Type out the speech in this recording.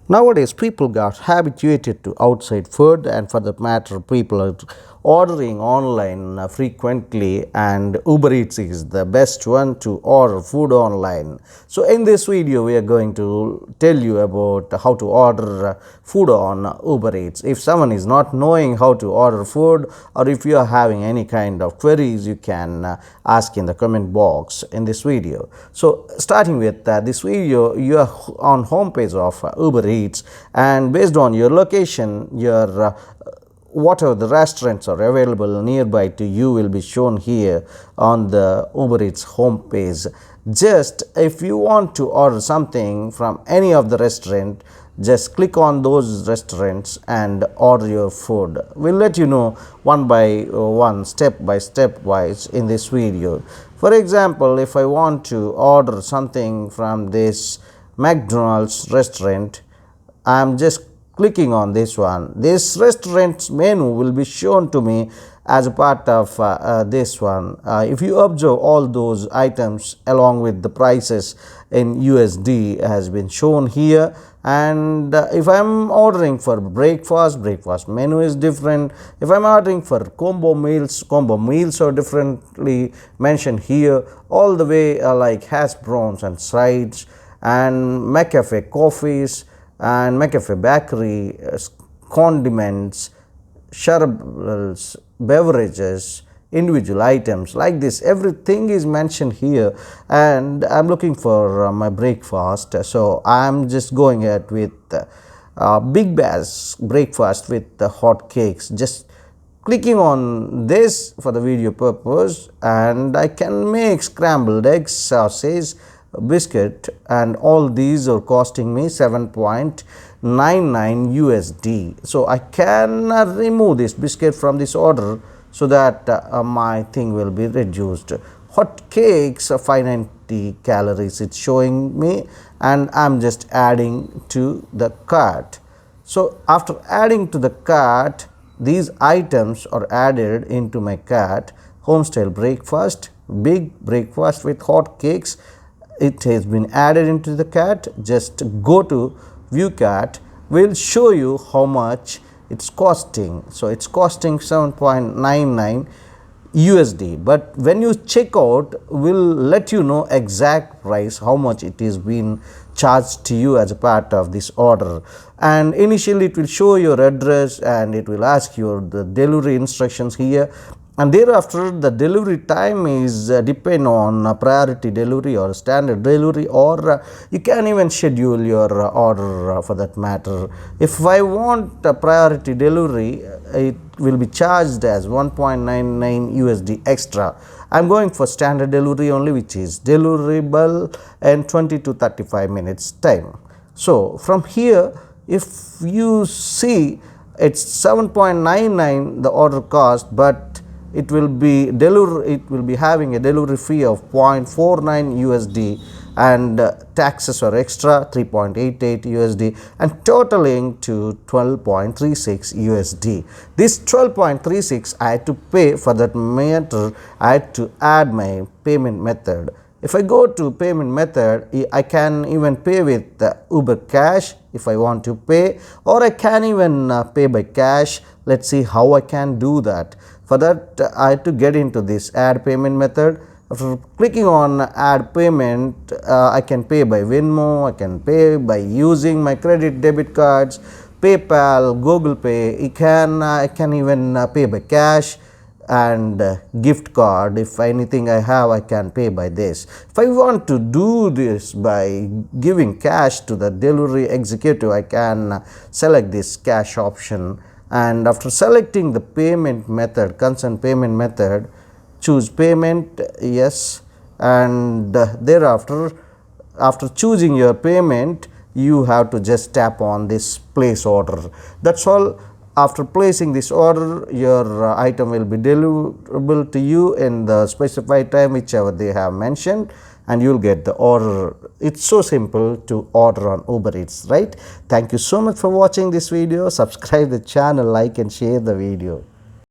Nowadays, people got habituated to outside food, and for that matter, people are ordering online frequently, and Uber Eats is the best one to order food online. So, in this video, we are going to tell you about how to order food on Uber Eats. If someone is not knowing how to order food, or if you are having any kind of queries, you can ask in the comment box in this video. So, starting with this video, you are on homepage of Uber Eats, and based on your location, your whatever the restaurants are available nearby to you will be shown here on the Uber Eats homepage. Just if you want to order something from any of the restaurant, just click on those restaurants and order your food. We'll let you know one by one, step by step wise in this video. For example, if I want to order something from this McDonald's restaurant, I'm just clicking on this one. This restaurant's menu will be shown to me as a part of this one. If you observe, all those items along with the prices in USD has been shown here, and if I'm ordering for breakfast menu is different. If I'm ordering for combo meals are differently mentioned here, all the way like hash browns and sides and McCafe coffees and McCafe bakery, condiments, sherbets, beverages, individual items like this. Everything is mentioned here, and I'm looking for my breakfast. So I'm just going ahead with big bash breakfast with the hot cakes. Just clicking on this for the video purpose, and I can make scrambled eggs, sausage, biscuit, and all these are costing me 7.99 USD. So I can remove this biscuit from this order so that my thing will be reduced. Hot cakes 590 calories it's showing me, and I'm just adding to the cart. So after adding to the cart, these items are added into my cart. Homestyle breakfast, big breakfast with hot cakes, it has been added into the cart. Just go to view cart, will show you how much it's costing. So it's costing 7.99 USD, but when you check out, will let you know exact price, how much it is being charged to you as a part of this order. And initially it will show your address, and it will ask you the delivery instructions here, and thereafter the delivery time is depend on priority delivery or standard delivery, or you can even schedule your order for that matter. If I want a priority delivery, it will be charged as 1.99 USD extra. I'm going for standard delivery only, which is deliverable in 20 to 35 minutes time. So from here, if you see, it's 7.99 the order cost, but it will be having a delivery fee of 0.49 USD, and taxes are extra 3.88 USD, and totaling to 12.36 USD. This 12.36 I had to pay. For that matter, I had to add my payment method. If I go to payment method, I can even pay with Uber Cash if I want to pay, or I can even pay by cash. Let's see how I can do that. For that, I had to get into this add payment method. After clicking on add payment, I can pay by Venmo, I can pay by using my credit debit cards, PayPal, Google Pay. I can even pay by cash and gift card. If anything I have, I can pay by this. If I want to do this by giving cash to the delivery executive, I can select this cash option, and after selecting the payment method, concerned payment method, choose payment, yes, and thereafter, after choosing your payment, you have to just tap on this place order. That's all. After placing this order, your item will be deliverable to you in the specified time whichever they have mentioned, and you'll get the order. It's so simple to order on Uber Eats, right? Thank you so much for watching this video. Subscribe the channel, like and share the video.